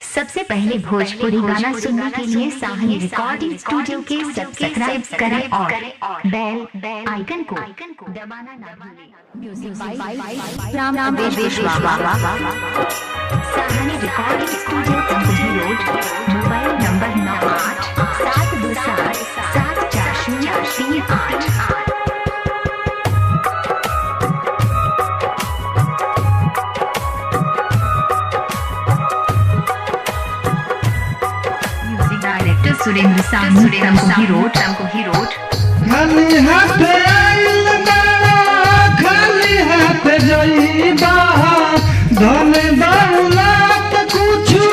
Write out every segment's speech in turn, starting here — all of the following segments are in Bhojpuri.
सबसे पहले भोजपुरी गाना सुनने के लिए साहनी रिकॉर्डिंग स्टूडियो के सब्सक्राइब करें और बेल आइकन को दबाना ना भूलें। Music by Ram Sahni recording studio Tambuhi road, mobile number 9872774038। Surendra Sahni Tambuhi road. खाली हाथ आइल बाड़ा, खाली हाथ जइबा, धन दौलत कुछु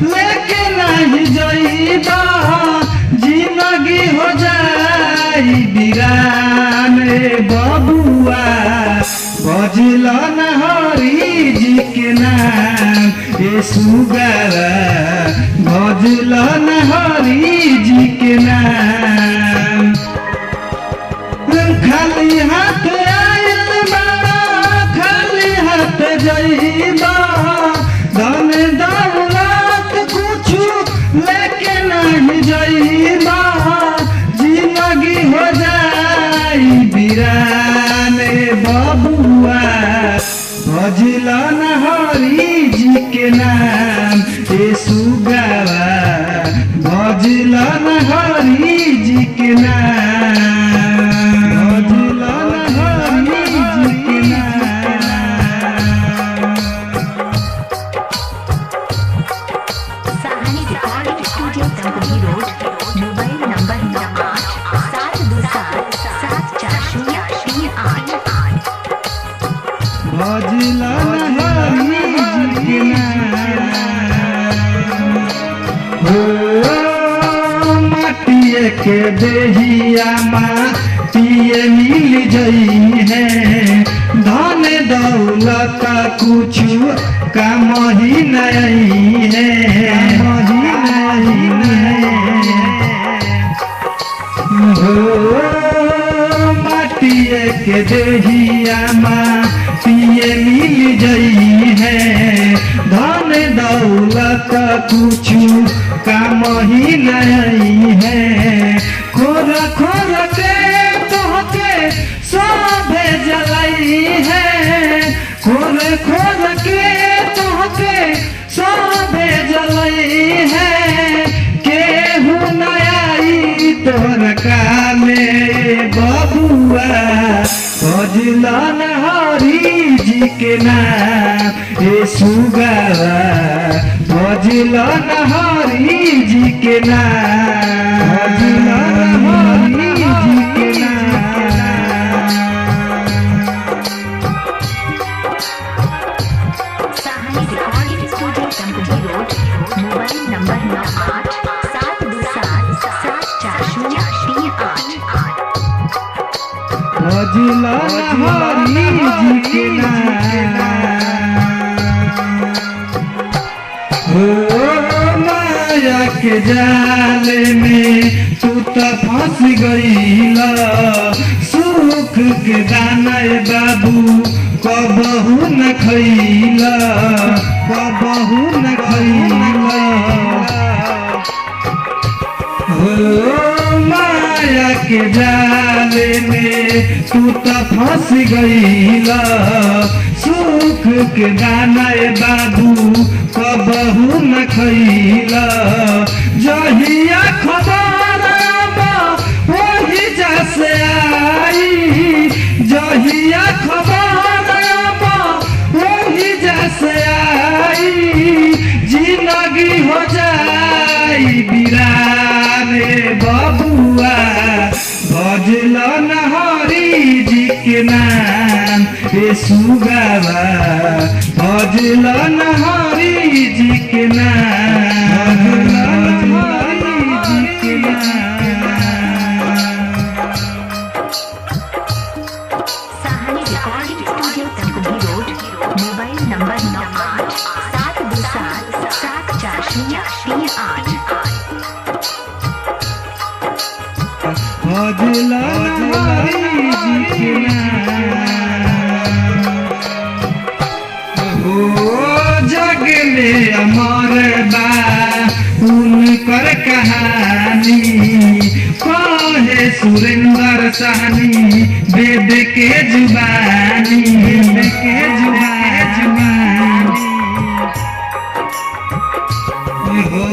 लेके नहीं जइबा, जिंदगी हो जाई वीरान रे बबुआ। बजल न हरि जी के नाम ए सुगरा, बजल न हरि जी के नाम। खाली हाथ आइल बाड़ा, खाली हाथ जइबा, धन दौलत कुछु लेके नहीं जइबा, जिंदगी हो जाई वीरान रे बबुआ। बजल न हरि जी के नाम ए सुगरा, बजल न हरि जी के नाम, बजल न हरि जी के नाम। Sahni recording studio Tambuhi road, mobile number 9872774038। बजल न हरि जी के नाम। माटिए के देहिया माटिए मिल जई है, धन दौलत कुछु काम ही नहीं है, माटिए के देहिया माटिए मिल जई है, धन दौलत कुछु काम ही नहीं है। खोर खोर के तोहके सोभे जलाई है, खोर खोर के तोहके सोभे जलाई है, केहू न आई तोहर कामे बबुआ। बजल न हरि जी के नाम ए सुगरा, बजल न हरि जी के नाम, बजल न हरि जी के नाम। Sahni recording studio Tambuhi road, mobile number 9872774038। बजल न हरि जी के नाम। माया के जाल में तू तो फंस गईला, सुख के दाना बाबू कबहू न खइला, कबहू न खइला। माया के जाल में तू तो फंस गईला, सुख के दाना बाबू कबहू न खइला। जहिया खबर वही जैसे आई, जहिया खबर वही जैसे आई, जिंदगी हो जाई वीरान रे बबुआ। बजल न हरि जी के नाम ए सुगरा, बजल न हरि जी के नाम, बजल न हरि जी के नाम। Sahni recording studio Tambuhi road, mobile number 9872774038। बजल न हरि जी के नाम। हो जग में अमर बा सहनी वेद के जुबानी, वेद के जुबानी हो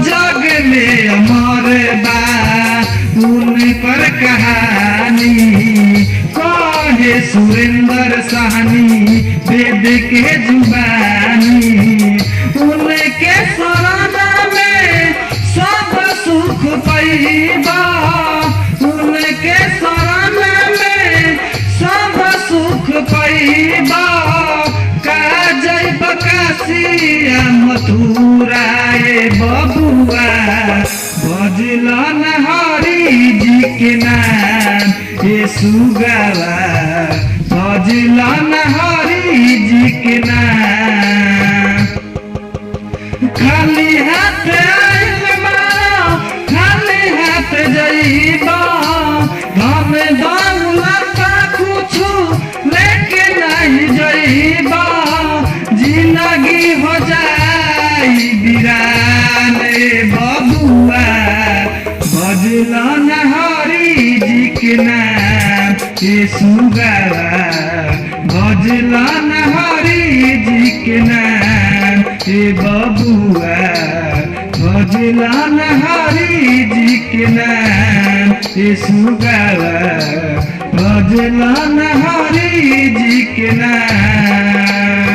जग में अमर बा उन पर कहानी, कहे सुरेंद्र सहनी वेद के जुबानी। उनके शरण में सब सुख पैबा, उनके शरण में सब सुख पैबा। काजय बकासिया मथुरा ए बबुआ, भजलन हरि जी के नाम ए सुगावा, भजलन हरि जी के नाम। खाली हाथ आइल बा खाली हाथ जइबा, धन दौलत कुछु लेके नहीं जइबा। जिंदगी हो जाई वीरान ए बबुआ, भजलन हरि जी के नाम ए सुगावा, भजलन हरि जी के नाम ए बबुआ, भजलन हरि जी के नाम ए सुगावा, भजलन हरि जी के नाम।